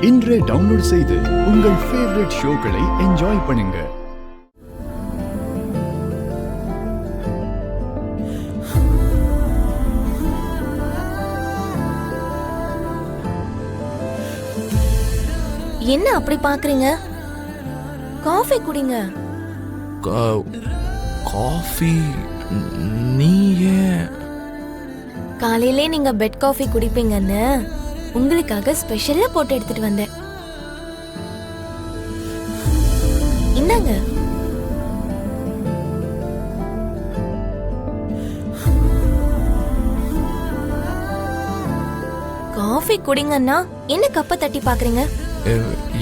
இன்றே டவுன்லோட் செய்து உங்கள் ஃபேவரட் ஷோக்களை என்ஜாய் பண்ணுங்க. என்ன அப்படி பாக்குறீங்க? காஃபி குடிங்க. காஃபி? நீ ஏன்? காலையிலே நீங்க பெட் காஃபி குடிப்பீங்கன்னு உங்களுக்காக ஸ்பெஷலா போட்டு எடுத்துட்டு வந்தேன். இந்தாங்க. காஃபி குடிங்கன்னா என்ன கப்ப தட்டி பாக்குறீங்க?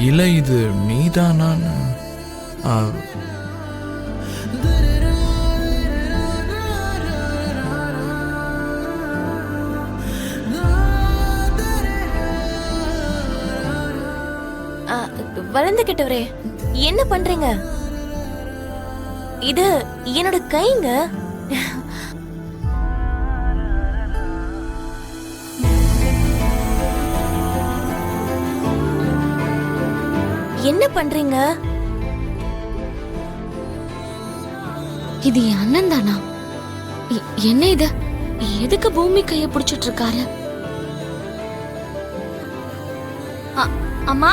இல்ல, இது நீதானா? வளர்ந்துகிட்டவரே, என்ன பண்றீங்க? இது என்னோட கைங்க. என்ன பண்றீங்க? இது என் அண்ணன் தானா? என்ன இது? எதுக்கு பூமி கைய பிடிச்சிட்டு இருக்காரு? அம்மா,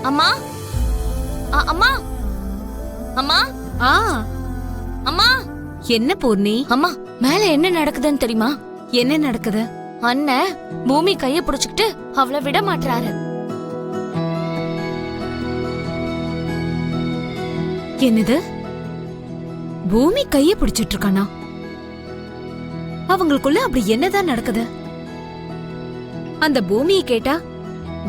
அம்மா, அம்மா, அம்மா, அம்மா. என்ன பூர்ணி? அம்மா, மேல என்ன நடக்குதுன்னு தெரியுமா? என்ன நடக்குது? அண்ணன் பூமி கைய பிடிச்சுக்கிட்டு அவளை விட மாட்டாரு. என்னது? பூமி கைய பிடிச்சிட்டு இருக்கானா? அவங்களுக்குள்ள அப்படி என்னதான் நடக்குது? அந்த பூமியை கேட்டா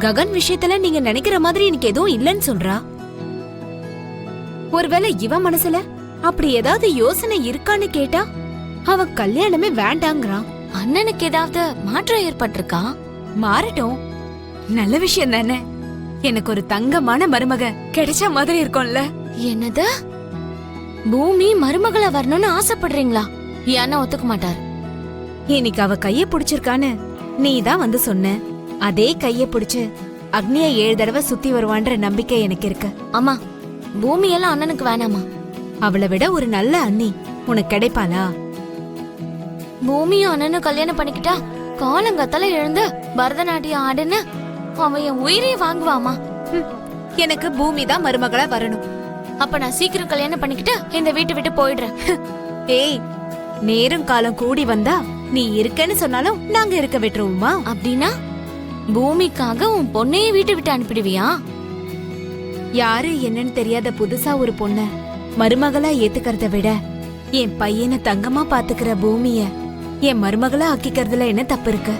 ககன் விஷயத்துல நீங்க நினைக்கிற மாதிரி எனக்கு எதுவும் இல்லைன்னு சொல்றா. ஒருவேளை இவ மனசுல அப்படி ஏதாவது யோசனை இருக்கான்னு கேட்டா அவன் கல்யாணமே வேண்டாங்கிறான். அண்ணனுக்கு ஏதாவது மாற்றம் ஏற்பட்டிருக்கா? மாறட்டும், நல்ல விஷயம் தானே. எனக்கு ஒரு தங்கமான மருமக கிடைச்ச மாதிரி இருக்கும்ல. என்னது? பூமி மருமகள வரணும்னு ஆசைப்படுறீங்களா? ஏன்னா ஒத்துக்க மாட்டார். இன்னைக்கு அவ கைய பிடிச்சிருக்கான்னு நீ தான் வந்து சொன்ன. அதே கைய பிடிச்சு அக்னிய 7 தடவை சுத்தி வருவான்ற நம்பிக்கை எனக்கு இருக்கு. அம்மா, பூமி எல்லாம் அண்ணனுக்கு வேணாமா? அவளை விட ஒரு நல்ல அண்ணி உனக்கு கிடைப்பாளா? பூமியும் அண்ணனும் கல்யாணம் பண்ணிக்கிட்டா காலங்கத்தால எழுந்து பரதநாட்டியம் ஆடுன்னு அவன் என் உயிரே வாங்குவாமா. எனக்கு பூமி தான் மருமகளா வரணும். அப்ப நான் சீக்கிரம் கல்யாணம் பண்ணிக்கிட்டு இந்த வீட்டை விட்டு போயிடுறேன். ஏய், நேரம் காலம் கூடி வந்தா நீ இருக்கன்னு சொன்னாலும் நாங்க இருக்க விட்டுருவோமா? அப்படின்னா பூமிக்காக உன் பொண்ணையே வீட்டை விட்டு அனுப்பிடுவியா? யாரு என்னன்னு தெரியாத புதுசா ஒரு பொண்ண மருமகளா ஏத்துக்கிறத விட என் பையனை தங்கமா பாத்துக்கிற பூமிய என் மருமகளா ஆக்கிக்கிறதுல என்ன தப்பு இருக்கு?